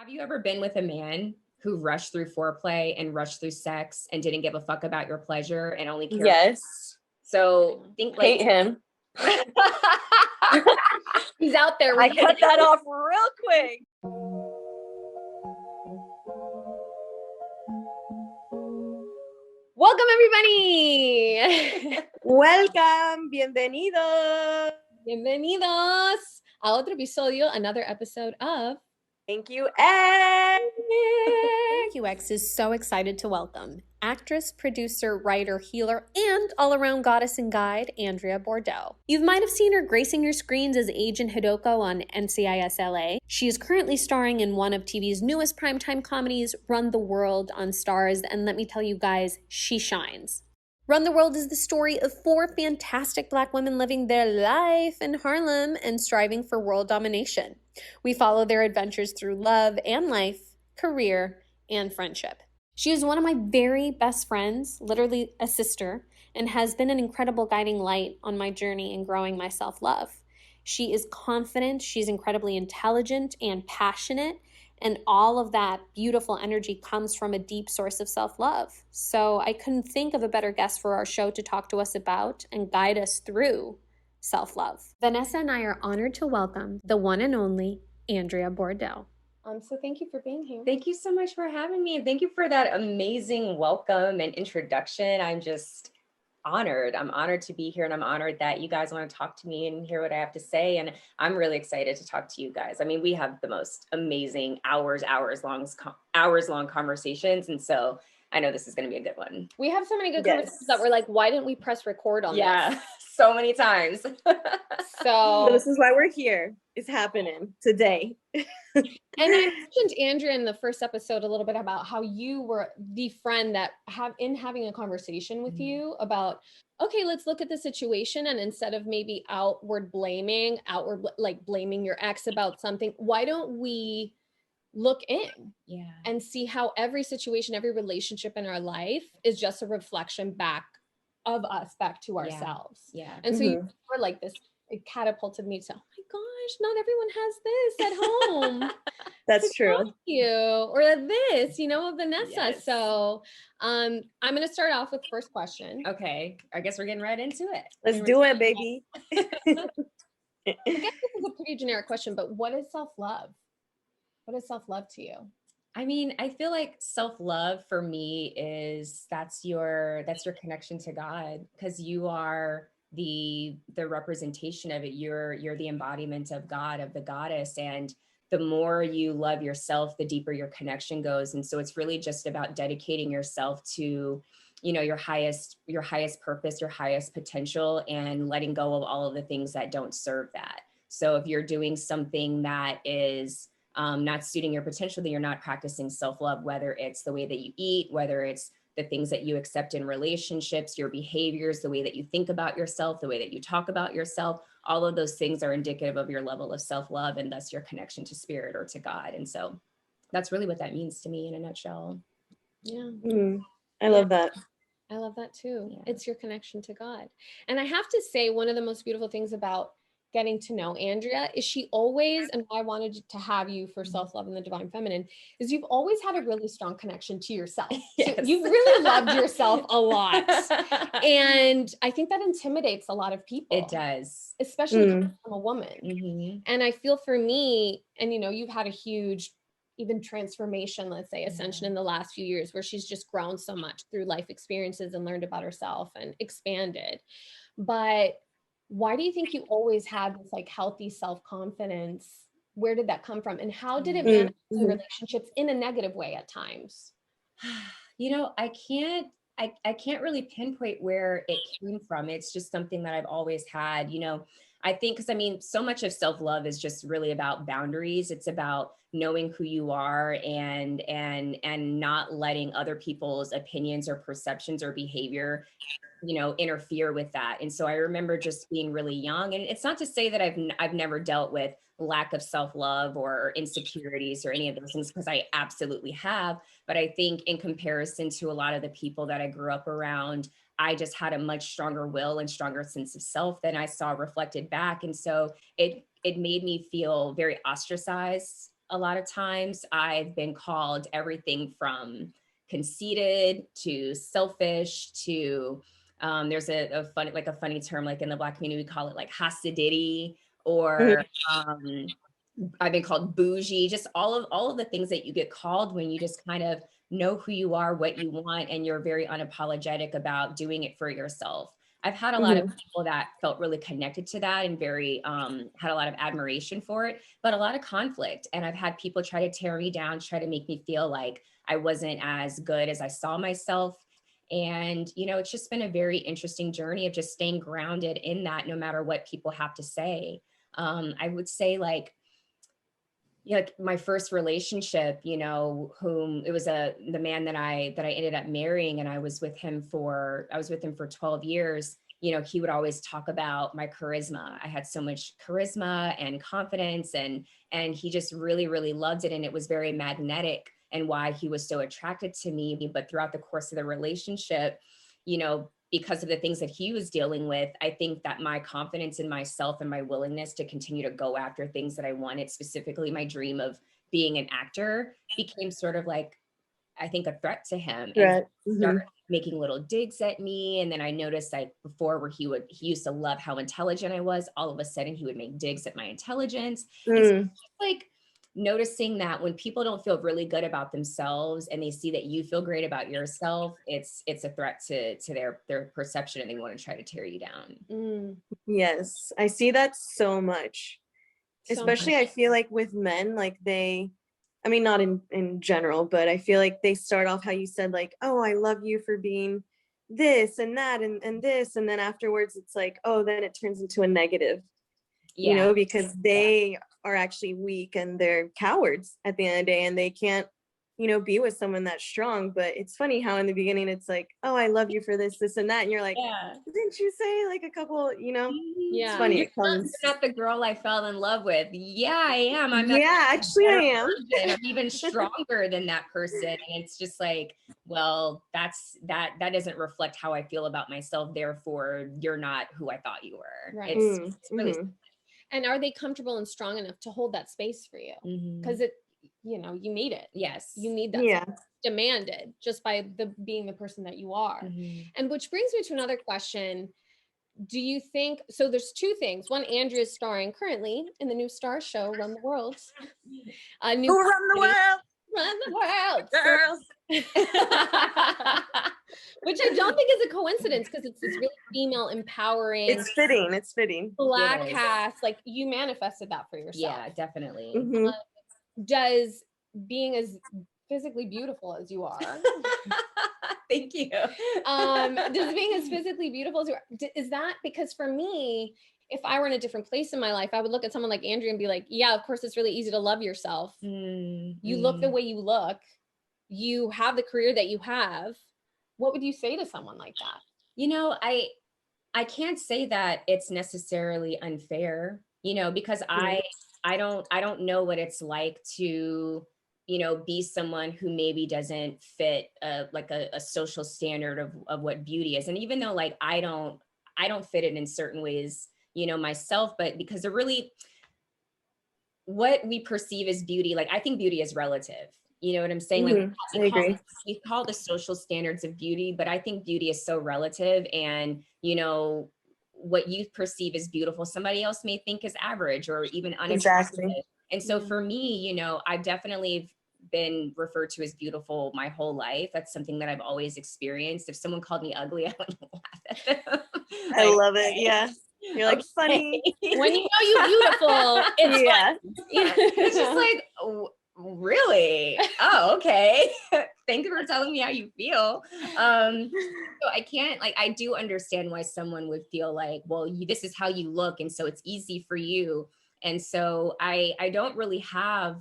Have you ever been with a man who rushed through foreplay and rushed through sex and didn't give a fuck about your pleasure and only cared? Yes. So think like Hate him. he's out there. I cut that off real quick. Welcome everybody. Welcome. Bienvenidos. Bienvenidos a otro episodio, another episode of Thank You EXX. Thank You EXX is so excited to welcome actress, producer, writer, healer, and all-around goddess and guide, Andrea Bordeaux. You might have seen her gracing your screens as Agent Hidoko on NCIS LA. She is currently starring in one of TV's newest primetime comedies, Run the World on STARZ, and let me tell you guys, she shines. Run the World is the story of 4 fantastic Black women living their life in Harlem and striving for world domination. We follow their adventures through love and life, career, and friendship. She is one of my very best friends, literally a sister, and has been an incredible guiding light on my journey in growing my self-love. She is confident, she's incredibly intelligent and passionate, and all of that beautiful energy comes from a deep source of self-love. So I couldn't think of a better guest for our show to talk to us about and guide us through self-love. Vanessa and I are honored to welcome the one and only Andrea Bordeaux. So thank you for being here. Thank you so much for having me. And thank you for that amazing welcome and introduction. I'm just honored. I'm honored to be here, and I'm honored that you guys want to talk to me and hear what I have to say. And I'm really excited to talk to you guys. I mean, we have the most amazing hours long conversations. And so I know this is going to be a good one. We have so many good conversations that we're like, why didn't we press record on this? So many times. So this is why we're here. It's happening today. And I mentioned Andrea in the first episode a little bit about how you were the friend that having a conversation with you about, okay, let's look at the situation, and instead of maybe blaming your ex about something, why don't we look in and see how every situation, every relationship in our life is just a reflection back to ourselves. And so you were like this, it catapulted me to, oh my gosh, not everyone has this at home. That's true. You or this, Vanessa. Yes. So I'm going to start off with the first question. Okay. I guess we're getting right into it. Let's do it, baby. I guess this is a pretty generic question, but what is self-love? What is self-love to you? I mean, I feel like self-love for me that's your connection to God, because you are the representation of it. You're the embodiment of God, of the goddess. And the more you love yourself, the deeper your connection goes. And so it's really just about dedicating yourself to, your highest purpose, your highest potential, and letting go of all of the things that don't serve that. So if you're doing something that is not suiting your potential, then you're not practicing self-love, whether it's the way that you eat, whether it's the things that you accept in relationships, your behaviors, the way that you think about yourself, the way that you talk about yourself. All of those things are indicative of your level of self-love, and thus your connection to spirit or to God. And so that's really what that means to me in a nutshell. Yeah. I love that. I love that too. Yeah. It's your connection to God. And I have to say, one of the most beautiful things about getting to know Andrea is she always, and I wanted to have you for self-love and the divine feminine, is you've always had a really strong connection to yourself. Yes. So you've really loved yourself a lot. And I think that intimidates a lot of people. It does. Especially coming from a woman. And I feel for me, and you've had a huge even transformation, let's say ascension in the last few years, where she's just grown so much through life experiences and learned about herself and expanded. But why do you think you always had this like healthy self-confidence? Where did that come from? And how did it manifest in relationships in a negative way at times? I can't really pinpoint where it came from. It's just something that I've always had, I think, because so much of self-love is just really about boundaries. It's about knowing who you are and not letting other people's opinions or perceptions or behavior interfere with that. And so I remember just being really young, and it's not to say that I've never dealt with lack of self-love or insecurities or any of those things, because I absolutely have. But I think in comparison to a lot of the people that I grew up around, I just had a much stronger will and stronger sense of self than I saw reflected back. And so it made me feel very ostracized a lot of times. I've been called everything from conceited to selfish to there's a funny term, like in the Black community, we call it like hasidity, or I've been called bougie, just all of the things that you get called when you just kind of know who you are, what you want, and you're very unapologetic about doing it for yourself. I've had a lot of people that felt really connected to that and very had a lot of admiration for it, but a lot of conflict. And I've had people try to tear me down, try to make me feel like I wasn't as good as I saw myself. And, it's just been a very interesting journey of just staying grounded in that, no matter what people have to say. I would say like my first relationship, whom it was the man that I ended up marrying, and I was with him for 12 years. He would always talk about my charisma. I had so much charisma and confidence, and he just really, really loved it. And it was very magnetic, and why he was so attracted to me. But throughout the course of the relationship, because of the things that he was dealing with, I think that my confidence in myself and my willingness to continue to go after things that I wanted, specifically my dream of being an actor, became sort of like, I think, a threat to him. And started making little digs at me. And then I noticed, like, before, where he used to love how intelligent I was. All of a sudden he would make digs at my intelligence. And so just like noticing that when people don't feel really good about themselves and they see that you feel great about yourself, it's a threat to their perception, and they want to try to tear you down. Yes, I see that so much. Especially I feel like with men, like I mean, not in general, but I feel like they start off how you said, like, oh, I love you for being this and that and this. And then afterwards it's like, oh, then it turns into a negative, because they are actually weak and they're cowards at the end of the day, and they can't, be with someone that's strong. But it's funny how in the beginning it's like, oh, I love you for this and that. And you're like, didn't you say like a couple, it's funny. You're not the girl I fell in love with. Yeah, I am. Actually I am. I'm even stronger than that person. And it's just like, well, that doesn't reflect how I feel about myself. Therefore, you're not who I thought you were. Right. It's really. And are they comfortable and strong enough to hold that space for you? Because you need it. Yes. You need that demanded just by being the person that you are. And which brings me to another question. Do you think, so there's two things. One, Andrea is starring currently in the new STARZ show, Run the World. Run the world. Run the world. Girls. Which I don't think is a coincidence, because it's this really female empowering. It's fitting. Black cast. Like, you manifested that for yourself. Yeah, definitely. Does being as physically beautiful as you are, thank you. Does being as physically beautiful as you are, is that, because for me, if I were in a different place in my life, I would look at someone like Andrea and be like, yeah, of course, it's really easy to love yourself. You look the way you look. You have the career that you have. What would you say to someone like that? I can't say that it's necessarily unfair, because I don't know what it's like to, be someone who maybe doesn't fit like a social standard of what beauty is. And even though like I don't fit it in certain ways, myself, but because they're really, what we perceive as beauty, like I think beauty is relative. You know what I'm saying? Like I agree. We call the social standards of beauty, but I think beauty is so relative. And, what you perceive as beautiful, somebody else may think is average or even unattractive. Exactly. And so for me, I've definitely been referred to as beautiful my whole life. That's something that I've always experienced. If someone called me ugly, I would laugh at them. I love it. Yeah. You're like, funny. When you know you're beautiful, it's fun. It's just like, really? Oh, okay. Thank you for telling me how you feel. So I can't, like, I do understand why someone would feel like, well, this is how you look, and so it's easy for you. And so I don't really have,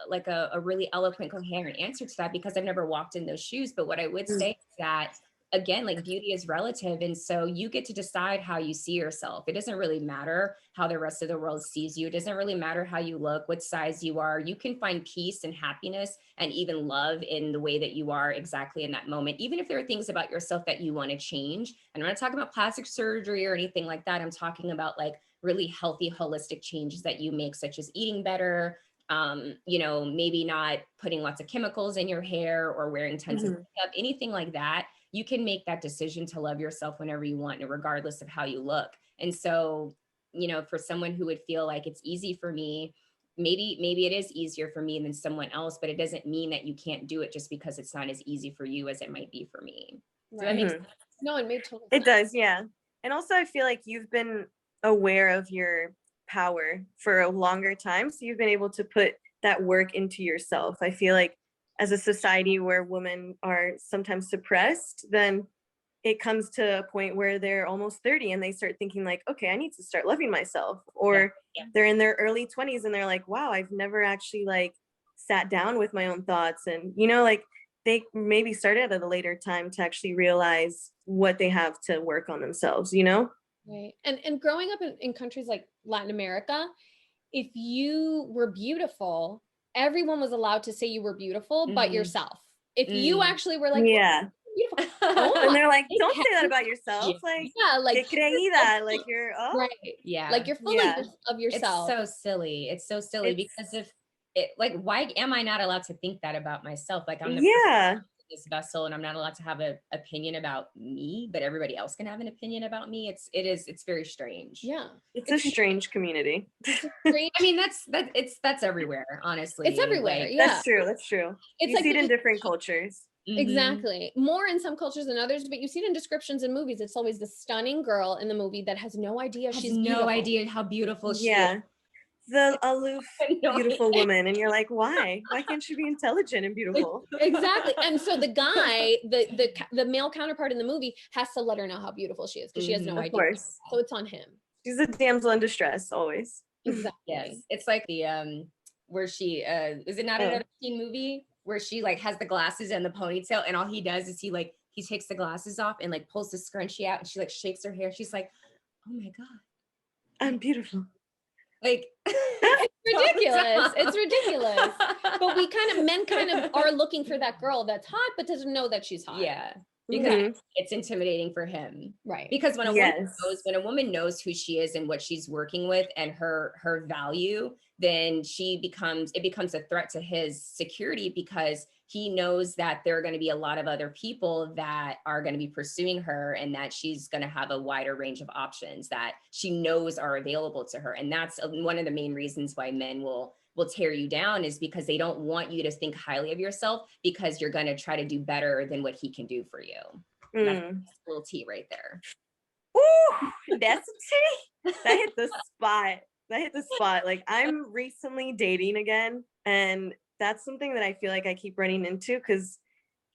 like a really eloquent, coherent answer to that, because I've never walked in those shoes. But what I would say is that, again, like beauty is relative. And so you get to decide how you see yourself. It doesn't really matter how the rest of the world sees you. It doesn't really matter how you look, what size you are. You can find peace and happiness and even love in the way that you are exactly in that moment, even if there are things about yourself that you want to change. And I'm not talking about plastic surgery or anything like that. I'm talking about like really healthy, holistic changes that you make, such as eating better, you know, maybe not putting lots of chemicals in your hair or wearing tons of Mhm. makeup, anything like that, you can make that decision to love yourself whenever you want, regardless of how you look. And so, you know, for someone who would feel like it's easy for me, maybe it is easier for me than someone else, but it doesn't mean that you can't do it just because it's not as easy for you as it might be for me. So that makes Mhm. sense. No, it made total It sense. does, yeah. And also I feel like you've been aware of your power for a longer time. So you've been able to put that work into yourself. I feel like as a society where women are sometimes suppressed, then it comes to a point where they're almost 30 and they start thinking like, okay, I need to start loving myself. Yeah. Or Yeah. they're in their early 20s and they're like, wow, I've never actually like sat down with my own thoughts. And, you know, like they maybe started at a later time to actually realize what they have to work on themselves, you know? Right. And growing up in countries like Latin America, if you were beautiful, everyone was allowed to say you were beautiful, but Mhm. yourself. If you Mm. actually were like, Yeah. beautiful, oh And my, they're like, they don't say that had- about yourself. Like, yeah, like que creída. Like you're, oh, right. Yeah. Like you're full yeah. of It's yourself. so silly. It's so silly It's, because if it, like, why am I not allowed to think that about myself? Like, I'm the person yeah. in this vessel and I'm not allowed to have an opinion about me, but everybody else can have an opinion about me. It's very strange. Yeah. It's a strange community. Strange. I mean, that's everywhere, honestly. It's everywhere. Like, Yeah. That's true. That's true. It's You like see it in different cultures. mhm. exactly. More in some cultures than others, but you see it in descriptions in movies. It's always the stunning girl in the movie that has no idea Has she's no beautiful. idea how beautiful she is. Yeah. The aloof, No beautiful idea. woman. And you're like, why? Why can't she be intelligent and beautiful? Exactly. And so the guy, the male counterpart in the movie has to let her know how beautiful she is because she has no Mhm. Of idea. course. So it's on him. She's a damsel in distress, always. Exactly. Yes. It's like the where she is it not Oh. another teen movie where she like has the glasses and the ponytail and all he does is he takes the glasses off and like pulls the scrunchie out and she like shakes her hair. She's like, oh my God. I'm beautiful. Like It's ridiculous. It's ridiculous. But men kind of are looking for that girl that's hot, but doesn't know that she's hot. yeah. Because Mhm. it's intimidating for him. Right. Because when Yes. when a woman knows who she is and what she's working with and her value, then it becomes a threat to his security because he knows that there are going to be a lot of other people that are going to be pursuing her and that she's going to have a wider range of options that she knows are available to her. And that's one of the main reasons why men will tear you down is because they don't want you to think highly of yourself because you're going to try to do better than what he can do for you. That's a little tea right there. Ooh, that's a tea. That hit the spot. That hit the spot. Like I'm recently dating again, and that's something that I feel like I keep running into because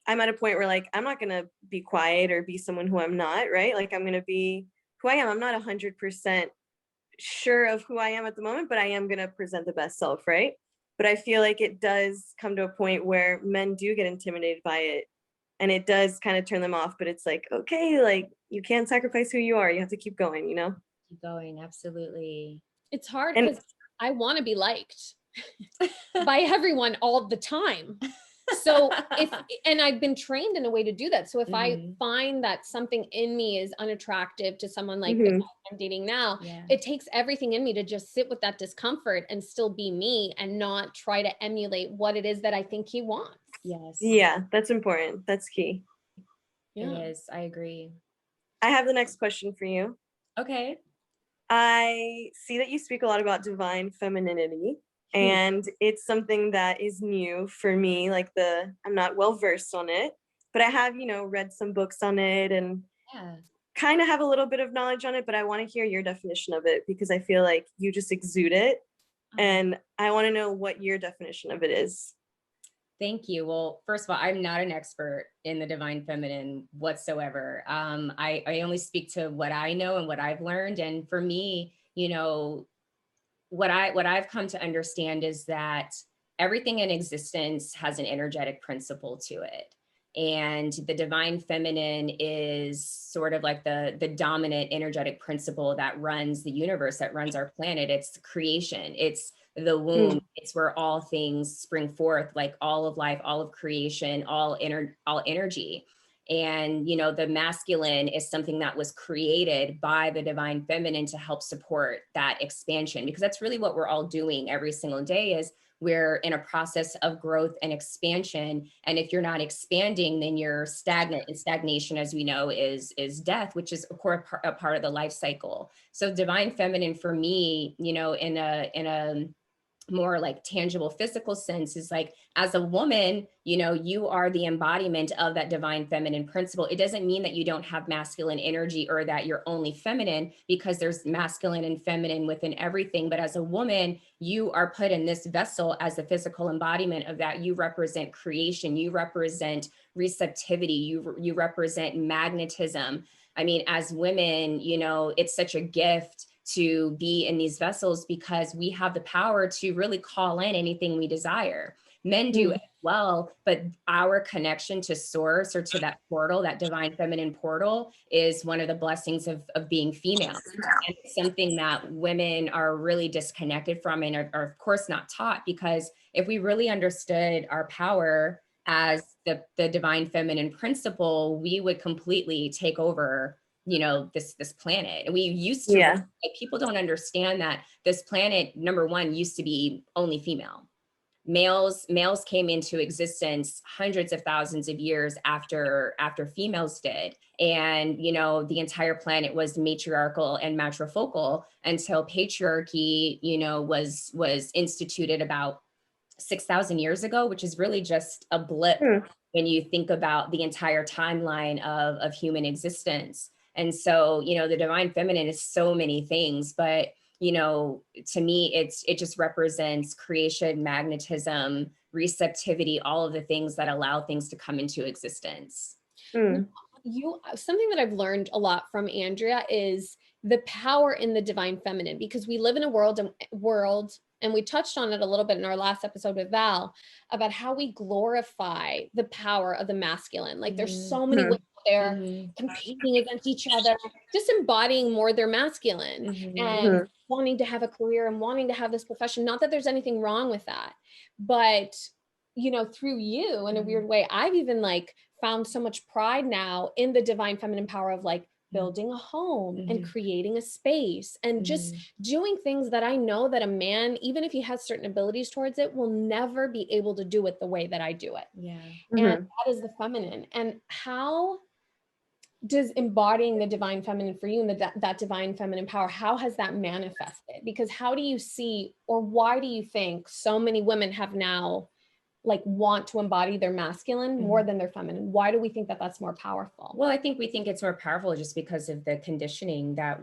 I'm at a point where like I'm not gonna be quiet or be someone who I'm not, right? Like I'm gonna be who I am. I'm not 100% sure of who I am at the moment, but I am gonna present the best self, right? But I feel like it does come to a point where men do get intimidated by it and it does kind of turn them off, but it's like, okay, like you can't sacrifice who you are. You have to keep going, you know? Keep going. Absolutely. It's hard And- because I want to be liked by everyone all the time. So and I've been trained in a way to do that. So if I find that something in me is unattractive to someone like the guy I'm dating now, Yeah. it takes everything in me to just sit with that discomfort and still be me and not try to emulate what it is that I think he wants. Yes. Yeah, that's important. That's key. It is. I agree. I have the next question for you. Okay. I see that you speak a lot about divine femininity, and it's something that is new for me. Like I'm not well versed on it, but I have, read some books on it and Yeah. kind of have a little bit of knowledge on it, but I want to hear your definition of it because I feel like you just exude it. And I want to know what your definition of it is. Thank you. Well, first of all, I'm not an expert in the divine feminine whatsoever. I only speak to what I know and what I've learned. And for me, what I've come to understand is that everything in existence has an energetic principle to it. And the divine feminine is sort of like the dominant energetic principle that runs the universe, that runs our planet. It's creation. It's the womb. It's where all things spring forth, like all of life, all of creation, all energy. And, the masculine is something that was created by the divine feminine to help support that expansion, because that's really what we're all doing every single day is we're in a process of growth and expansion. And if you're not expanding, then you're stagnant, and stagnation, as we know, is death, which is of course a part of the life cycle. So divine feminine for me, you know, in a more like tangible physical sense is like, as a woman, you know, you are the embodiment of that divine feminine principle. It doesn't mean that you don't have masculine energy or that you're only feminine, because there's masculine and feminine within everything. But as a woman, you are put in this vessel as the physical embodiment of that. You represent creation, you represent receptivity, you represent magnetism. I mean, as women, you know, it's such a gift to be in these vessels, because we have the power to really call in anything we desire. Men do as well, but our connection to source, or to that portal, that divine feminine portal, is one of the blessings of being female. And it's something that women are really disconnected from, and are of course not taught, because if we really understood our power as the divine feminine principle, we would completely take over, you know, this planet. We used to, like, people don't understand that this planet, number one, used to be only female. Males came into existence hundreds of thousands of years after females did. And, you know, the entire planet was matriarchal and matrifocal until patriarchy, you know, was instituted about 6,000 years ago, which is really just a blip when you think about the entire timeline of human existence. And so, you know, the divine feminine is so many things, but, you know, to me, it just represents creation, magnetism, receptivity, all of the things that allow things to come into existence. Something that I've learned a lot from Andrea is the power in the divine feminine, because we live in a world, and we touched on it a little bit in our last episode with Val, about how we glorify the power of the masculine. Like there's so many women there competing against each other, just embodying more their masculine and wanting to have a career and wanting to have this profession. Not that there's anything wrong with that, but, you know, through you, in a weird way, I've even like found so much pride now in the divine feminine power of like building a home and creating a space and just doing things that I know that a man, even if he has certain abilities towards it, will never be able to do it the way that I do it. And that is the feminine. And how does embodying the divine feminine for you, and that divine feminine power, how has that manifested? Because how do you see, or why do you think so many women have now like want to embody their masculine more than their feminine? Why do we think that that's more powerful? Well, I think we think it's more powerful just because of the conditioning that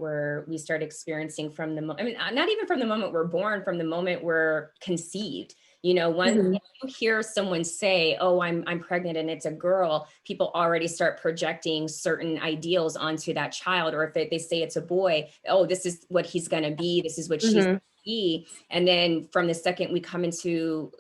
we start experiencing from I mean, not even from the moment we're born, from the moment we're conceived. You know, when you hear someone say, "Oh, I'm pregnant," and it's a girl, people already start projecting certain ideals onto that child. Or if they say it's a boy, "Oh, this is what he's going to be. This is what she's going to be." And then from the second we come into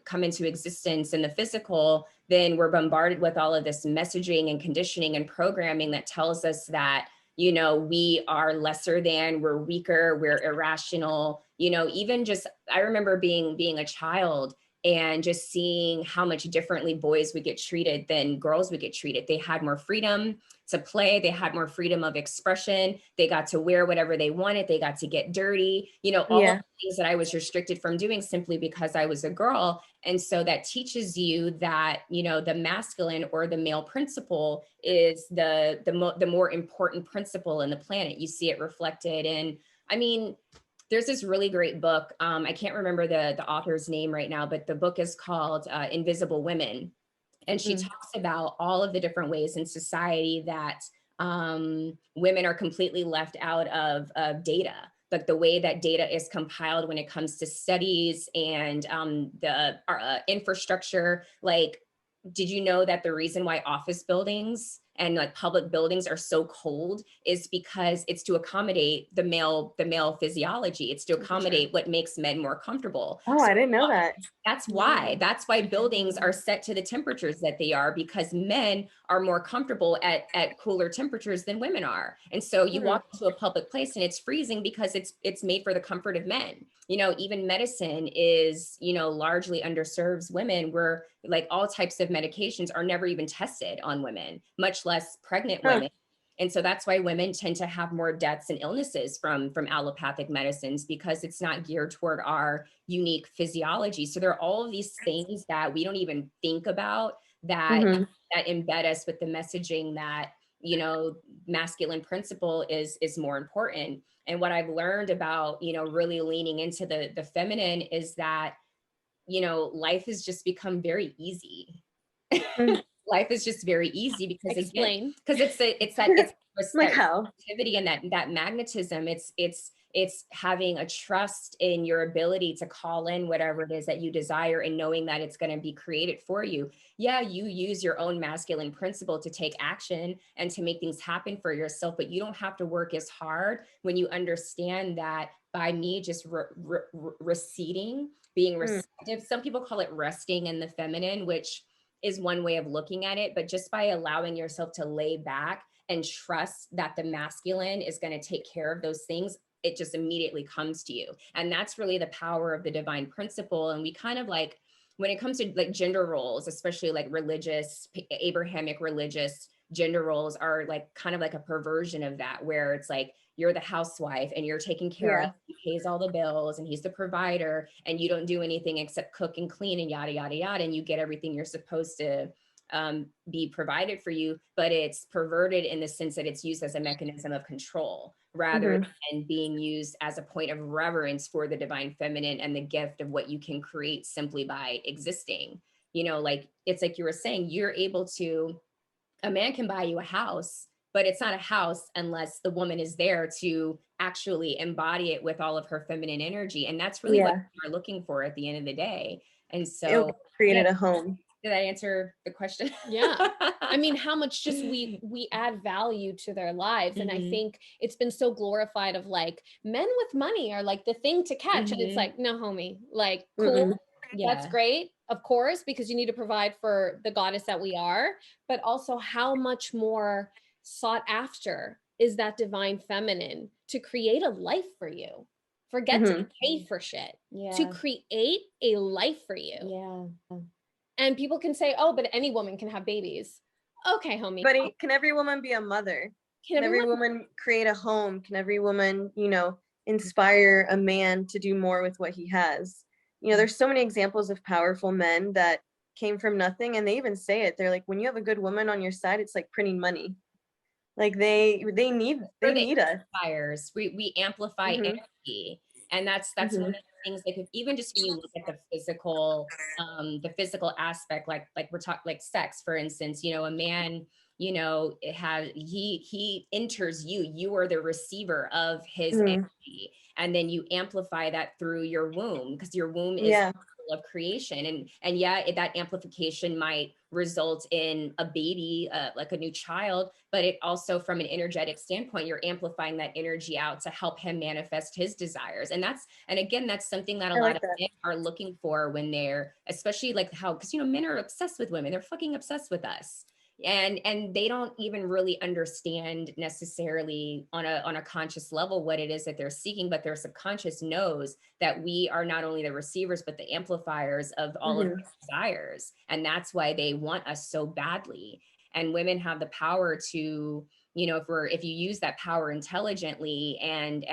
existence in the physical, then we're bombarded with all of this messaging and conditioning and programming that tells us that, you know, we are lesser than, we're weaker, we're irrational. You know, even just, I remember being a child and just seeing how much differently boys would get treated than girls would get treated. They had more freedom to play. They had more freedom of expression. They got to wear whatever they wanted. They got to get dirty, you know, all of the things that I was restricted from doing simply because I was a girl. And so that teaches you that, you know, the masculine or the male principle is the more important principle in the planet. You see it reflected in, I mean, there's this really great book. I can't remember the author's name right now, but the book is called Invisible Women. And she talks about all of the different ways in society that women are completely left out of data. But the way that data is compiled when it comes to studies and the infrastructure, like, did you know that the reason why office buildings and like public buildings are so cold is because it's to accommodate the male physiology. It's to accommodate what makes men more comfortable. Oh, I didn't know that. That's why buildings are set to the temperatures that they are, because men are more comfortable at cooler temperatures than women are. And so you walk into a public place and it's freezing because it's made for the comfort of men. You know, even medicine is, you know, largely underserves women, where like all types of medications are never even tested on women, much less pregnant women. And so that's why women tend to have more deaths and illnesses from allopathic medicines, because it's not geared toward our unique physiology. So there are all of these things that we don't even think about that Mm-hmm. that embed us with the messaging that, you know, masculine principle is more important. And what I've learned about, you know, really leaning into the feminine is that, you know, life has just become very easy. Mm. Life is just very easy because Explain. because it's that Like how? activity and that magnetism. It's having a trust in your ability to call in whatever it is that you desire, and knowing that it's going to be created for you. Yeah, you use your own masculine principle to take action and to make things happen for yourself, but you don't have to work as hard when you understand that by me just receding, being receptive. Some people call it resting in the feminine, which is one way of looking at it. But just by allowing yourself to lay back and trust that the masculine is going to take care of those things, it just immediately comes to you. And that's really the power of the divine principle. And we kind of like, when it comes to like gender roles, especially like religious, Abrahamic religious gender roles are like kind of like a perversion of that, where it's like you're the housewife and you're taking care of, he pays all the bills and he's the provider, and you don't do anything except cook and clean and yada yada yada, and you get everything you're supposed to be provided for you. But it's perverted in the sense that it's used as a mechanism of control rather than being used as a point of reverence for the divine feminine and the gift of what you can create simply by existing. You know, like it's like you were saying, you're able to, a man can buy you a house, but it's not a house unless the woman is there to actually embody it with all of her feminine energy. And that's really what you're looking for at the end of the day. And so it created a home. did that answer the question? Yeah. I mean, how much just we add value to their lives. And I think it's been so glorified of like men with money are like the thing to catch. And it's like, no, homie, like cool. That's great, of course, because you need to provide for the goddess that we are, but also how much more sought after is that divine feminine to create a life for you. Forget to pay for shit, to create a life for you. And people can say, oh, but any woman can have babies. Okay, homie. But can every woman be a mother? Can every woman create a home? Can every woman, you know, inspire a man to do more with what he has? You know, there's so many examples of powerful men that came from nothing, and they even say it. They're like, when you have a good woman on your side, it's like printing money. Like they need us. We amplify energy, and that's one of the things. Like if, even just when you look at the physical aspect, like we're talking like sex, for instance. You know, a man, you know, he enters you. You are the receiver of his energy, and then you amplify that through your womb, because your womb is of creation, and that amplification might result in a baby, like a new child, but it also, from an energetic standpoint, you're amplifying that energy out to help him manifest his desires. And again, that's something that a lot of men are looking for when they're, especially like how, because you know, men are obsessed with women, they're fucking obsessed with us. And they don't even really understand necessarily on a conscious level what it is that they're seeking, but their subconscious knows that we are not only the receivers but the amplifiers of all of their desires, and that's why they want us so badly. And women have the power to, you know, if you use that power intelligently and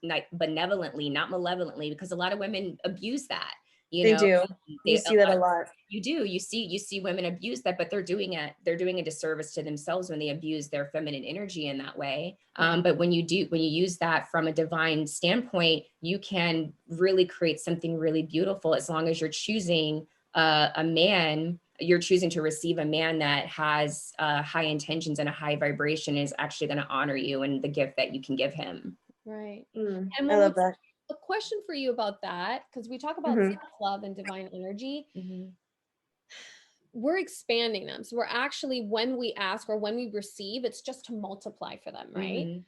like benevolently, not malevolently, because a lot of women abuse that. You know, you see that a lot. You do. You see women abuse that, but they're doing a disservice to themselves when they abuse their feminine energy in that way. But when you use that from a divine standpoint, you can really create something really beautiful, as long as you're choosing a man. You're choosing to receive a man that has high intentions and a high vibration, and is actually going to honor you and the gift that you can give him. Right. And I love that. A question for you about that, because we talk about self-love and divine energy. We're expanding them. So we're actually, when we ask or when we receive, it's just to multiply for them, right?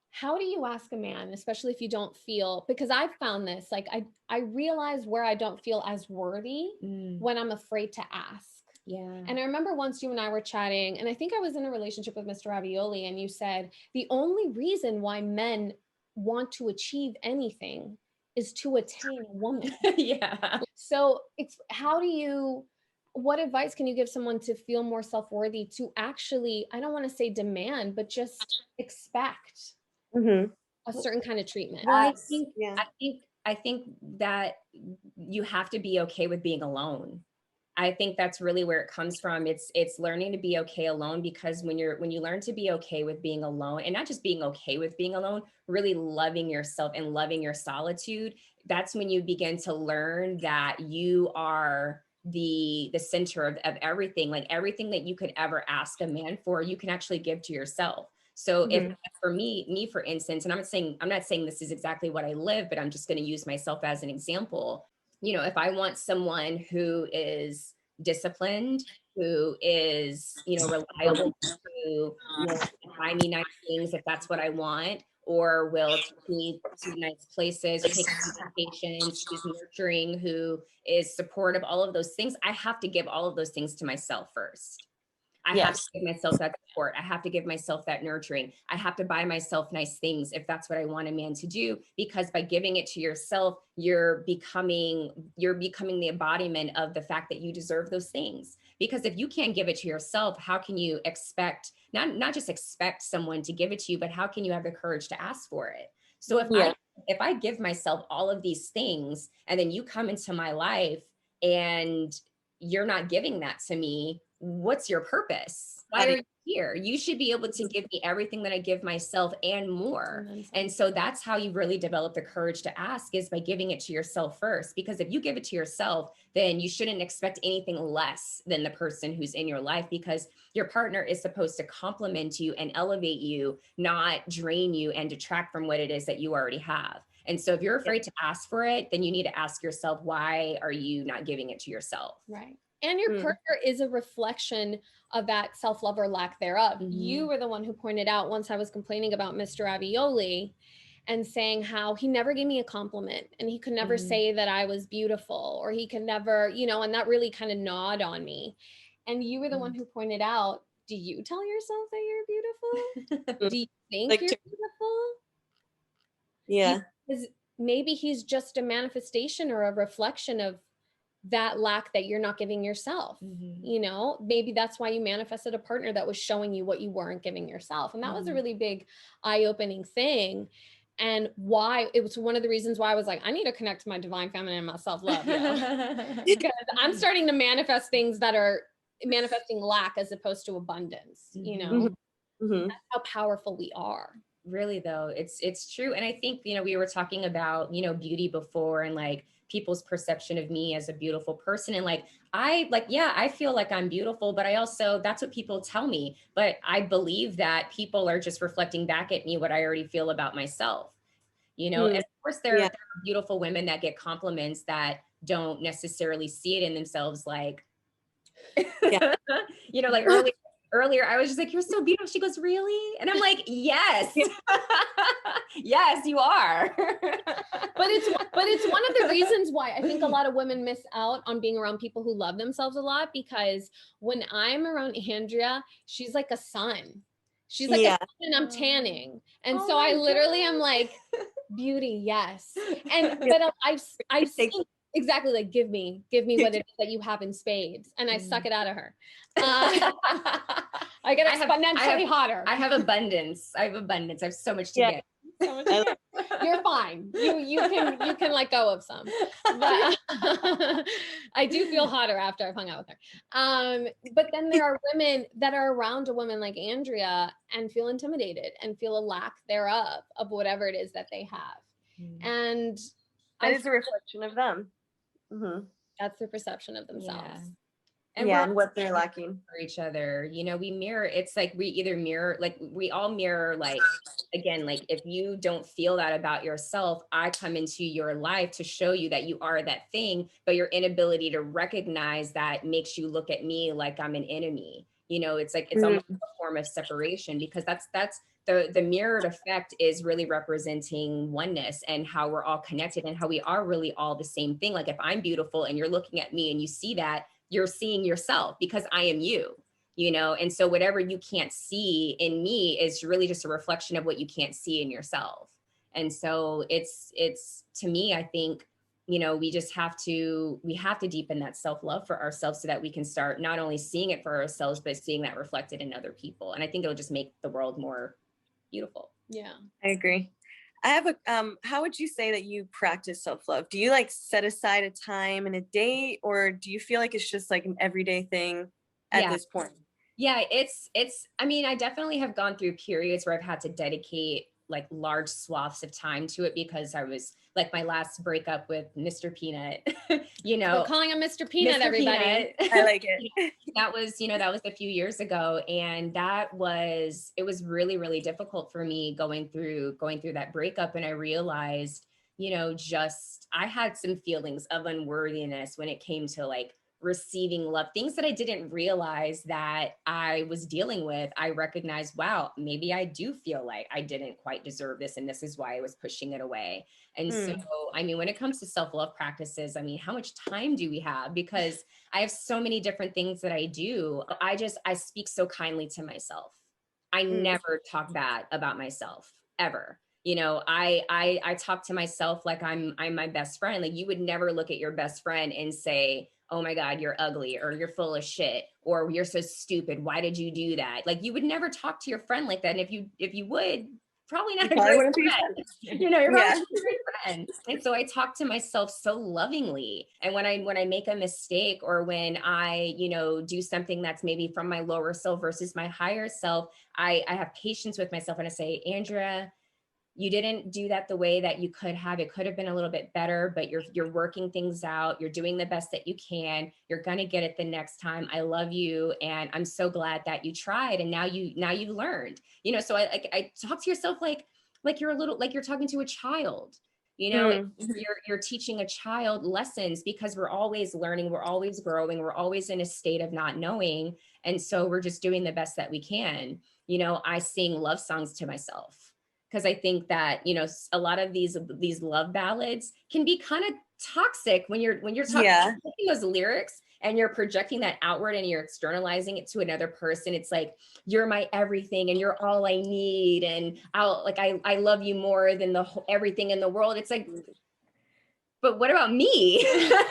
How do you ask a man, especially if you don't feel, because I've found this, like I realize where I don't feel as worthy when I'm afraid to ask. And I remember once you and I were chatting, and I think I was in a relationship with Mr. Ravioli, and you said the only reason why men want to achieve anything is to attain a woman. Yeah. So how do you what advice can you give someone to feel more self-worthy, to actually, I don't want to say demand, but just expect Mm-hmm. a certain kind of treatment? Well, Yeah. I think that you have to be okay with being alone. I think that's really where it comes from. It's learning to be okay alone, because when you learn to be okay with being alone, and not just being okay with being alone, really loving yourself and loving your solitude, that's when you begin to learn that you are the center of everything. Like everything that you could ever ask a man for, you can actually give to yourself. So if for me, for instance, and I'm not saying this is exactly what I live, but I'm just going to use myself as an example. You know, if I want someone who is disciplined, who is, you know, reliable, who will buy me nice things if that's what I want, or will take me to nice places, or take me on vacations, who's nurturing, who is supportive, all of those things, I have to give all of those things to myself first. I have to give myself that support. I have to give myself that nurturing. I have to buy myself nice things if that's what I want a man to do, because by giving it to yourself, you're becoming the embodiment of the fact that you deserve those things. Because if you can't give it to yourself, how can you expect, not just expect someone to give it to you, but how can you have the courage to ask for it? So if I give myself all of these things, and then you come into my life and you're not giving that to me, what's your purpose? Why are you here? You should be able to give me everything that I give myself and more. And so that's how you really develop the courage to ask, is by giving it to yourself first. Because if you give it to yourself, then you shouldn't expect anything less than the person who's in your life, because your partner is supposed to complement you and elevate you, not drain you and detract from what it is that you already have. And so if you're afraid to ask for it, then you need to ask yourself, why are you not giving it to yourself? Right. And your partner is a reflection of that self-love or lack thereof. You were the one who pointed out, once I was complaining about Mr. Ravioli and saying how he never gave me a compliment, and he could never say that I was beautiful, or he could never, you know, and that really kind of gnawed on me. And you were the one who pointed out, do you tell yourself that you're beautiful? Do you think you're beautiful? Yeah. Because maybe he's just a manifestation or a reflection of that lack that you're not giving yourself. You know, maybe that's why you manifested a partner that was showing you what you weren't giving yourself. And that was a really big eye-opening thing. And why it was one of the reasons why I was like, I need to connect to my divine feminine and my self-love. Because I'm starting to manifest things that are manifesting lack as opposed to abundance, you know. That's how powerful we are. Really though, it's true. And I think, you know, we were talking about, you know, beauty before, and like people's perception of me as a beautiful person. And I feel like I'm beautiful, but I also, that's what people tell me. But I believe that people are just reflecting back at me what I already feel about myself, you know. And of course there are beautiful women that get compliments that don't necessarily see it in themselves. Like, you know, like earlier I was just like, you're so beautiful. She goes, really? And I'm like, yes. Yes, you are. But it's one of the reasons why I think a lot of women miss out on being around people who love themselves a lot, because when I'm around Andrea, she's like a sun. She's like a sun, and I'm tanning. And so I literally am like, beauty, yes. And but I've seen exactly, like, give me what it is that you have in spades, and I suck it out of her. I get exponentially hotter. I have abundance. I have so much to get. So much to get. You're fine. You can let go of some. But I do feel hotter after I've hung out with her. But then there are women that are around a woman like Andrea and feel intimidated and feel a lack thereof of whatever it is that they have. And that is a reflection of them. That's their perception of themselves. And what they're lacking for each other. You know, we mirror, it's like we either mirror, like we all mirror, like, again, like if you don't feel that about yourself, I come into your life to show you that you are that thing, but your inability to recognize that makes you look at me like I'm an enemy. You know, it's like, it's almost a form of separation, because that's the mirrored effect is really representing oneness and how we're all connected and how we are really all the same thing. Like if I'm beautiful and you're looking at me and you see that, you're seeing yourself, because I am you, you know? And so whatever you can't see in me is really just a reflection of what you can't see in yourself. And so it's to me, I think you know, we have to deepen that self-love for ourselves so that we can start not only seeing it for ourselves, but seeing that reflected in other people. And I think it'll just make the world more beautiful. Yeah. I agree. I have a, how would you say that you practice self-love? Do you like set aside a time and a date, or do you feel like it's just like an everyday thing at this point? Yeah, I mean, I definitely have gone through periods where I've had to dedicate like large swaths of time to it because I was like my last breakup with Mr. Peanut, you know. We're calling him Mr. Peanut, Mr. everybody. Peanut. I like it. That was, you know, that was a few years ago. And it was really, really difficult for me going through that breakup. And I realized, you know, just, I had some feelings of unworthiness when it came to like receiving love, things that I didn't realize that I was dealing with. I recognized, wow, maybe I do feel like I didn't quite deserve this. And this is why I was pushing it away. And so, I mean, when it comes to self-love practices, I mean, how much time do we have? Because I have so many different things that I do. I speak so kindly to myself. I never talk bad about myself, ever. You know, I talk to myself like I'm my best friend. Like, you would never look at your best friend and say, oh my God, you're ugly, or you're full of shit, or you're so stupid. Why did you do that? Like, you would never talk to your friend like that. And if you would, probably not a great friend. You know, you're probably not a great friend. And so I talk to myself so lovingly. And when I make a mistake, or when I, you know, do something that's maybe from my lower self versus my higher self, I have patience with myself and I say, Andrea, you didn't do that the way that you could have. It could have been a little bit better, but you're working things out. You're doing the best that you can. You're going to get it the next time. I love you. And I'm so glad that you tried. And now you've learned, you know. So I talk to yourself like you're talking to a child, you know. You're teaching a child lessons, because we're always learning. We're always growing. We're always in a state of not knowing. And so we're just doing the best that we can. You know, I sing love songs to myself, because I think that, you know, a lot of these love ballads can be kind of toxic when you're talking those lyrics and you're projecting that outward and you're externalizing it to another person. It's like, you're my everything and you're all I need, and I love you more than everything in the world. It's like, but what about me?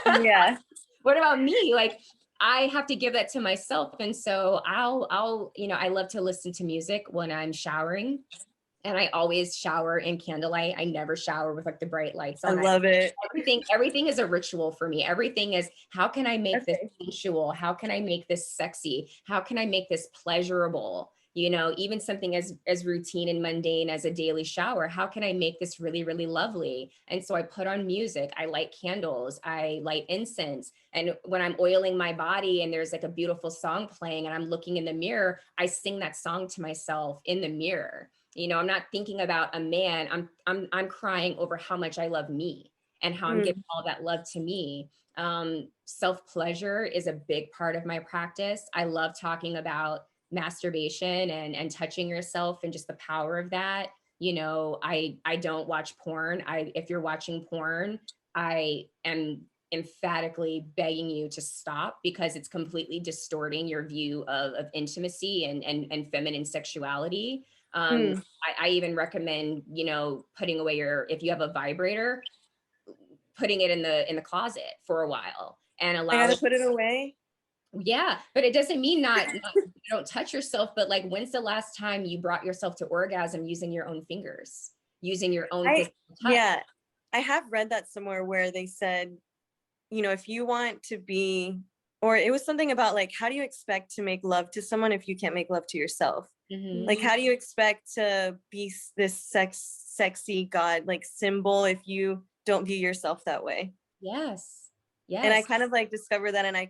Yeah. What about me? Like, I have to give that to myself. And so I'll, you know, I love to listen to music when I'm showering. And I always shower in candlelight. I never shower with like the bright lights on. I love it. Everything is a ritual for me. Everything is, how can I make this sensual? How can I make this sexy? How can I make this pleasurable? You know, even something as routine and mundane as a daily shower, how can I make this really, really lovely? And so I put on music, I light candles, I light incense. And when I'm oiling my body and there's like a beautiful song playing and I'm looking in the mirror, I sing that song to myself in the mirror. You know, I'm not thinking about a man. I'm crying over how much I love me and how I'm giving all that love to me. Self-pleasure is a big part of my practice. I love talking about masturbation and touching yourself and just the power of that. You know, I don't watch porn. If you're watching porn, I am emphatically begging you to stop, because it's completely distorting your view of intimacy and feminine sexuality. I even recommend, you know, putting away if you have a vibrator, putting it in the closet for a while and allow I gotta put it away. Yeah, but it doesn't mean not you don't touch yourself, but like, when's the last time you brought yourself to orgasm using your own fingers, using your own touch? Yeah, I have read that somewhere where they said, you know, if you want to be, or it was something about like, how do you expect to make love to someone if you can't make love to yourself? Like, how do you expect to be this sexy God like symbol if you don't view yourself that way? Yes. And I kind of like discovered that. And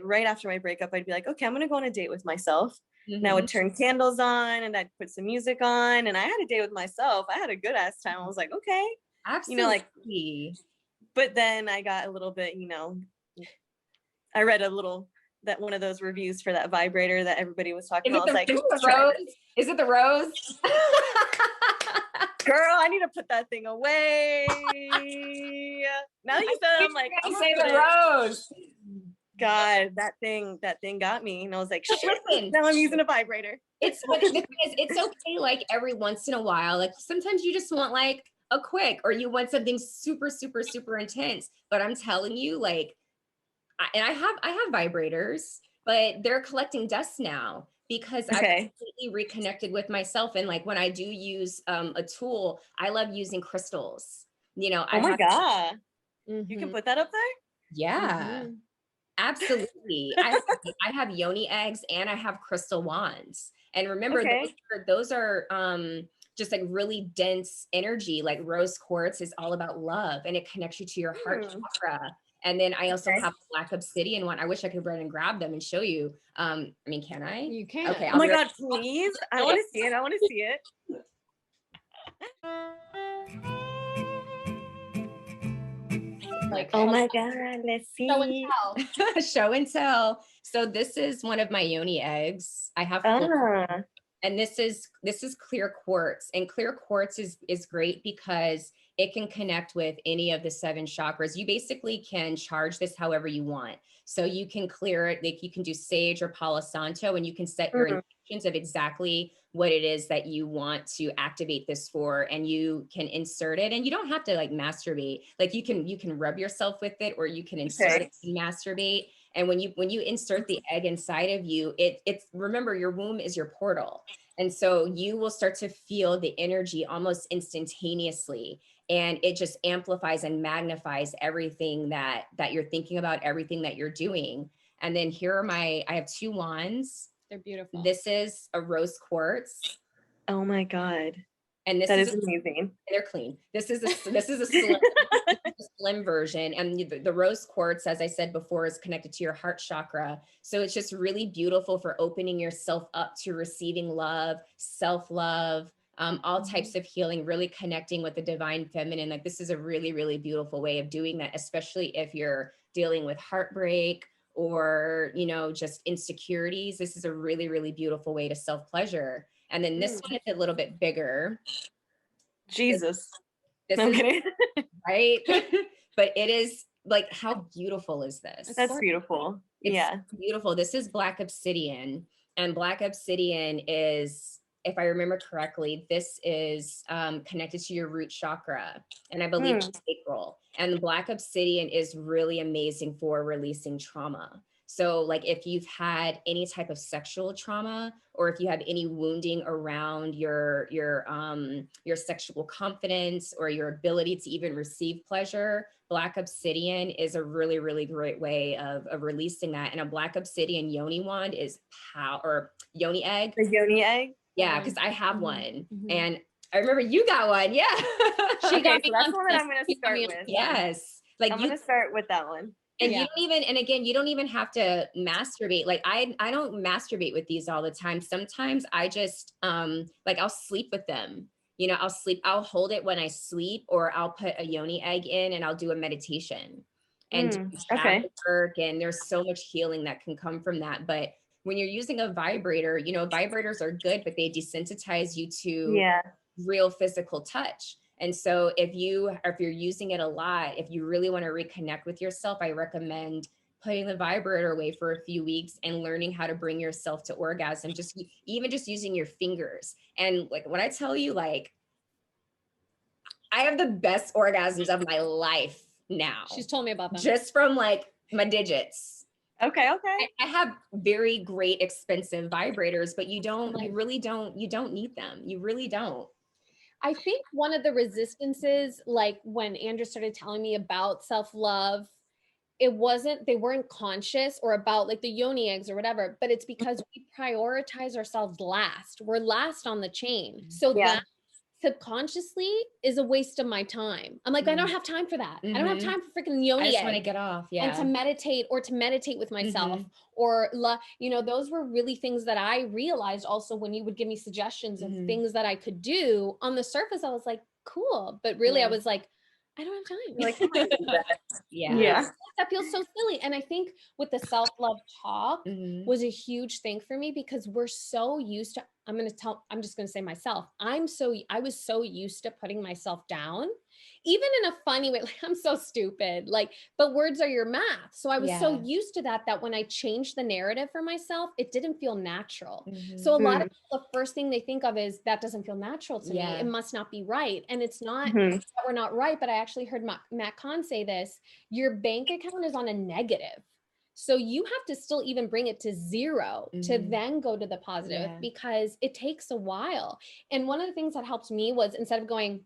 right after my breakup, I'd be like, okay, I'm going to go on a date with myself. And I would turn candles on and I'd put some music on, and I had a date with myself. I had a good ass time. I was like, okay, absolutely. You know, like, but then I got a little bit, you know, I read that one of those reviews for that vibrator that everybody was talking about. I was like, is it the rose? Girl, I need to put that thing away. Now that you said it, I'm like, I'm say the rose. God, that thing got me. And I was like, shit, now I'm using a vibrator. The thing is, it's okay, like every once in a while, like sometimes you just want like a quick, or you want something super, super, super intense. But I'm telling you, like, I have vibrators, but they're collecting dust now because I've completely reconnected with myself. And like when I do use a tool, I love using crystals. You know, Oh my God. You can put that up there? Yeah. Absolutely. I have yoni eggs and I have crystal wands. And remember, those are just like really dense energy. Like rose quartz is all about love and it connects you to your heart chakra. And then I also have black obsidian one. I wish I could run and grab them and show you. I mean, can I? You can. Okay. Oh my God, please. I want to see it. I want to see it. Like, oh my God, let's see. Show and tell. Show and tell. So this is one of my yoni eggs. I have and this is clear quartz, and clear quartz is great because it can connect with any of the 7 chakras. You basically can charge this however you want. So you can clear it, like you can do sage or Palo Santo, and you can set your intentions of exactly what it is that you want to activate this for, and you can insert it. And you don't have to like masturbate. Like you can rub yourself with it, or you can insert it and masturbate. And when you insert the egg inside of you, it's remember, your womb is your portal. And so you will start to feel the energy almost instantaneously. And it just amplifies and magnifies everything that you're thinking about, everything that you're doing. And then here are I have 2 wands. They're beautiful. This is a rose quartz. Oh my God. And that is amazing. They're clean. This is a slim version. And the rose quartz, as I said before, is connected to your heart chakra. So it's just really beautiful for opening yourself up to receiving love, self-love, all types of healing, really connecting with the divine feminine. Like this is a really, really beautiful way of doing that, especially if you're dealing with heartbreak or, you know, just insecurities. This is a really, really beautiful way to self-pleasure. And then this one is a little bit bigger. Jesus. This is kidding. Right? But it is like, how beautiful is this? That's beautiful. It's beautiful. This is black obsidian. And black obsidian is, if I remember correctly, this is connected to your root chakra. And I believe it's sacral. And the black obsidian is really amazing for releasing trauma. So like if you've had any type of sexual trauma, or if you have any wounding around your sexual confidence or your ability to even receive pleasure, black obsidian is a really, really great way of releasing that. And a black obsidian yoni wand is or yoni egg. The yoni egg? Yeah, because I have one. And I remember you got one. Yeah. She got me. So that's one that I'm going to start with. Yes. Like I'm going to start with that one. And you don't even, and again, you don't even have to masturbate. Like I don't masturbate with these all the time. Sometimes I just, like I'll sleep with them. You know, I'll hold it when I sleep, or I'll put a yoni egg in and I'll do a meditation and do shadow work. And there's so much healing that can come from that. But when you're using a vibrator, you know, vibrators are good, but they desensitize you to real physical touch. And so if you're using it a lot, if you really want to reconnect with yourself, I recommend putting the vibrator away for a few weeks and learning how to bring yourself to orgasm, even just using your fingers. And like when I tell you, like, I have the best orgasms of my life now. She's told me about them. Just from like my digits. Okay. I have very great expensive vibrators, but you really don't need them. You really don't. I think one of the resistances, like when Andrea started telling me about self-love, they weren't conscious or about like the yoni eggs or whatever, but it's because we prioritize ourselves last. We're last on the chain. So that subconsciously is a waste of my time. I'm like, I don't have time for that. I don't have time for freaking yoni eggs. I just want to get off. Yeah. And to meditate with myself or, you know, those were really things that I realized also when you would give me suggestions of things that I could do. On the surface, I was like, cool. But really I was like, I don't have time. Like, that feels so silly. And I think with the self-love talk was a huge thing for me because we're so used to, I'm just going to say myself, I was so used to putting myself down even in a funny way, like I'm so stupid, like, but words are your math. So I was so used to that when I changed the narrative for myself, it didn't feel natural. So a lot of people, the first thing they think of is that doesn't feel natural to me. It must not be right. And it's not that we're not right, but I actually heard Matt Kahn say this, your bank account is on a negative. So you have to still even bring it to zero to then go to the positive because it takes a while. And one of the things that helped me was instead of going,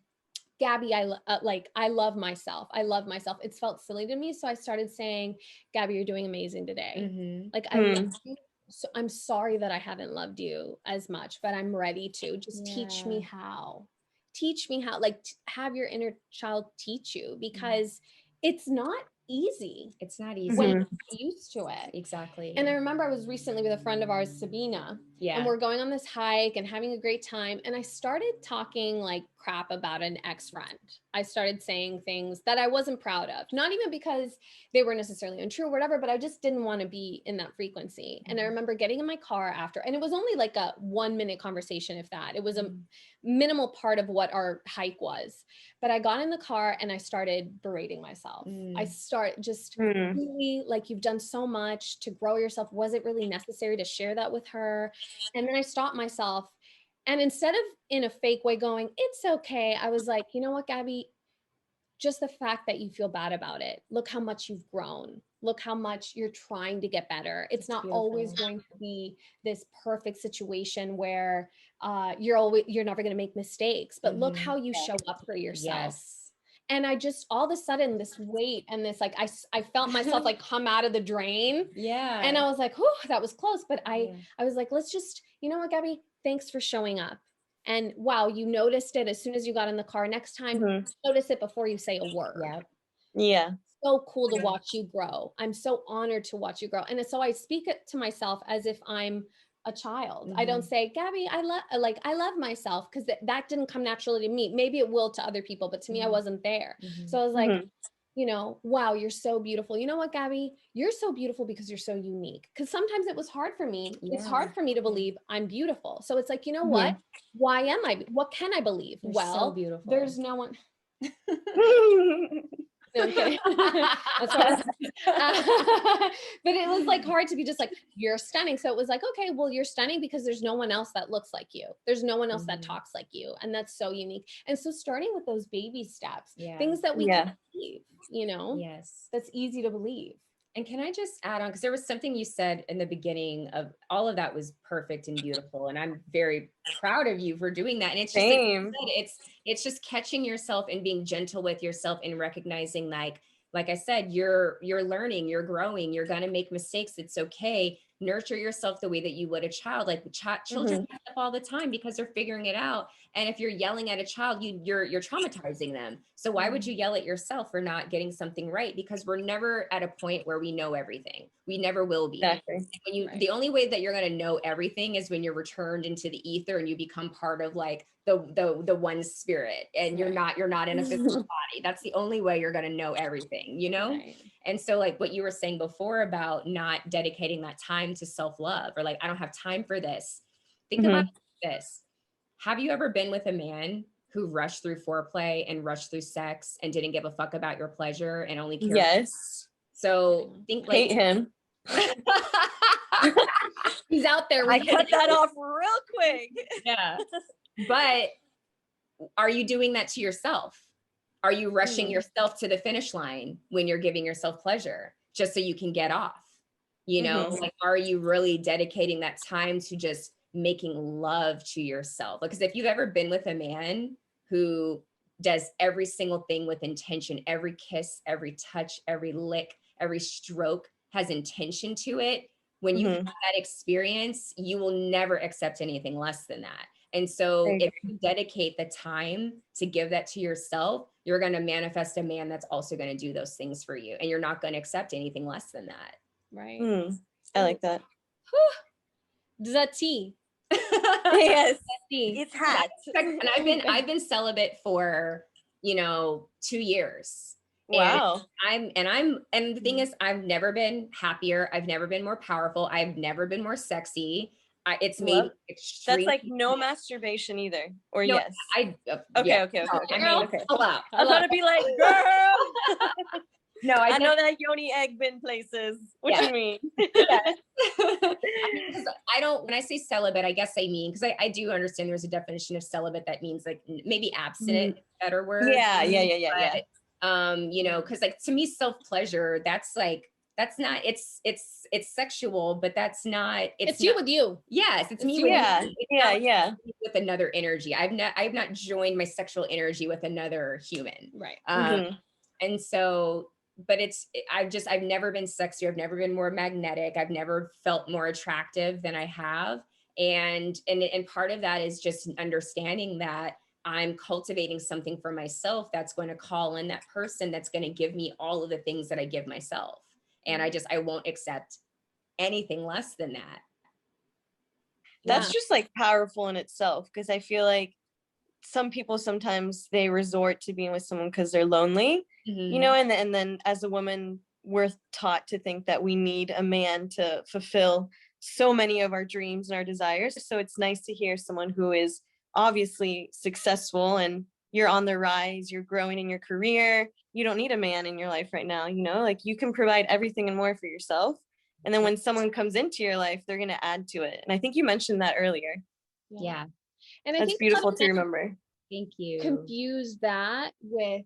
Gabby, I love myself. I love myself. It's felt silly to me. So I started saying, Gabby, you're doing amazing today. Like I love you. So I'm sorry that I haven't loved you as much, but I'm ready to. Just teach me how. Teach me how, like have your inner child teach you because it's not easy. It's not easy. When you're used to it. Exactly. And I remember I was recently with a friend of ours, Sabina, and we're going on this hike and having a great time. And I started talking like crap about an ex-friend. I started saying things that I wasn't proud of, not even because they were necessarily untrue or whatever, but I just didn't want to be in that frequency. And I remember getting in my car after, and it was only like a 1-minute conversation, if that. It was a minimal part of what our hike was. But I got in the car and I started berating myself. I start just really like, you've done so much to grow yourself. Was it really necessary to share that with her? And then I stopped myself. And instead of in a fake way going, it's okay, I was like, you know what, Gabby, just the fact that you feel bad about it. Look how much you've grown. Look how much you're trying to get better. It's not always going to be this perfect situation where you're never going to make mistakes, but look how you show up for yourself. And I just, all of a sudden, this weight and this, like, I felt myself like come out of the drain. And I was like, whew, that was close. But I was like, let's just, you know what, Gabby, thanks for showing up. And wow, you noticed it as soon as you got in the car. Next time, notice it before you say a word. So cool to watch you grow. I'm so honored to watch you grow. And so I speak it to myself as if I'm a child. I don't say, Gabby, I love myself, because that didn't come naturally to me. Maybe it will to other people, but to me, I wasn't there. So I was like, you know, wow, you're so beautiful. You know what, Gabby, you're so beautiful because you're so unique. Because sometimes it was hard for me. It's hard for me to believe I'm beautiful. So it's like, you know what? Why am I? What can I believe? You're well, so beautiful. There's no one. No, I'm kidding. That's what but it was like hard to be just like, you're stunning. So it was like, okay, well, you're stunning because there's no one else that looks like you. There's no one else that talks like you. And that's so unique. And so starting with those baby steps, things that we can believe, you know, that's easy to believe. And can I just add on, because there was something you said in the beginning of all of that was perfect and beautiful. And I'm very proud of you for doing that. And it's just, like it's just catching yourself and being gentle with yourself and recognizing like I said, you're learning, you're growing, you're going to make mistakes. It's okay. Nurture yourself the way that you would a child. Like children mess up all the time because they're figuring it out. And if you're yelling at a child, you're traumatizing them. So why would you yell at yourself for not getting something right? Because we're never at a point where we know everything. We never will be. When the only way that you're going to know everything is when you're returned into the ether and you become part of like the one spirit, and you're not in a physical body. That's the only way you're going to know everything, you know? And so like what you were saying before about not dedicating that time to self-love, or like, I don't have time for this. Think about this. Have you ever been with a man who rushed through foreplay and rushed through sex and didn't give a fuck about your pleasure and only cared? Yes. So think like hate him. He's out there. I cut that off real quick. Yeah. But are you doing that to yourself? Are you rushing yourself to the finish line when you're giving yourself pleasure just so you can get off? You know, like, are you really dedicating that time to just making love to yourself? Because if you've ever been with a man who does every single thing with intention, every kiss, every touch, every lick, every stroke has intention to it, when you have that experience, you will never accept anything less than that. And so if you dedicate the time to give that to yourself, you're going to manifest a man that's also going to do those things for you. And you're not going to accept anything less than that. Right. I like that. The tea. Yes. It's hot. And I've been celibate for, 2 years. Wow. And the thing is, I've never been happier. I've never been more powerful. I've never been more sexy. it's Love. made extreme. That's like no masturbation either, or No, yes? I Okay, yeah, okay, okay, no, okay. I mean, Okay. pull out. I was gonna be like, girl. No, I know that yoni egg been places. What you mean? Yes. I mean, 'cause I don't, when I say celibate, I guess I mean, because I do understand there's a definition of celibate that means like maybe abstinent, better word. Yeah. You know, because like to me, self-pleasure, that's like, that's not, it's sexual, but that's not, It's not, you with you. yes, it's me you. with Yeah, me. It's yeah, not yeah. me with another energy. I've not joined my sexual energy with another human. Right. And so, but I've never been sexier. I've never been more magnetic. I've never felt more attractive than I have. And part of that is just understanding that I'm cultivating something for myself that's going to call in that person that's going to give me all of the things that I give myself. And I won't accept anything less than that. That's just like powerful in itself, because I feel like some people sometimes they resort to being with someone because they're lonely, you know, and then as a woman, we're taught to think that we need a man to fulfill so many of our dreams and our desires. So it's nice to hear someone who is obviously successful and you're on the rise, you're growing in your career. You don't need a man in your life right now, you know, like you can provide everything and more for yourself. And then when someone comes into your life, they're going to add to it. And I think you mentioned that earlier. Yeah. And I That's think beautiful to remember. Thank you. Confuse that with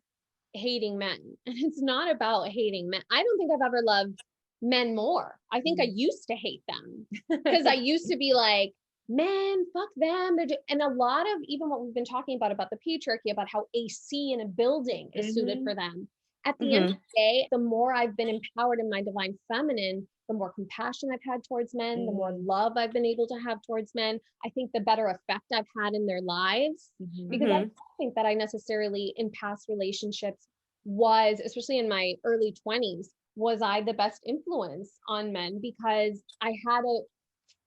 hating men. And it's not about hating men. I don't think I've ever loved men more. I think I used to hate them because I used to be like, man, fuck them. And a lot of even what we've been talking about the patriarchy, about how AC in a building is suited for them. At the end of the day, the more I've been empowered in my divine feminine, the more compassion I've had towards men, the more love I've been able to have towards men. I think the better effect I've had in their lives, because I don't think that I necessarily in past relationships was, especially in my early 20s, was I the best influence on men, because I had a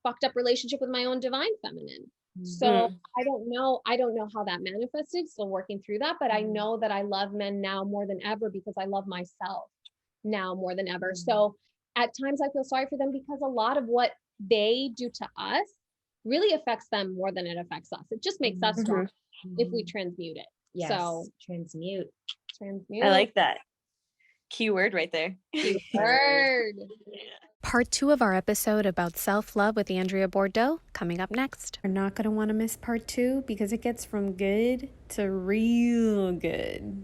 fucked up relationship with my own divine feminine. So I don't know how that manifested, still working through that, but I know that I love men now more than ever because I love myself now more than ever. So at times I feel sorry for them, because a lot of what they do to us really affects them more than it affects us. It just makes us strong if we transmute it. Yes. So transmute. I like that. Keyword right there. Keyword. Part 2 of our episode about self-love with Andrea Bordeaux coming up next. You're not going to want to miss part 2 because it gets from good to real good.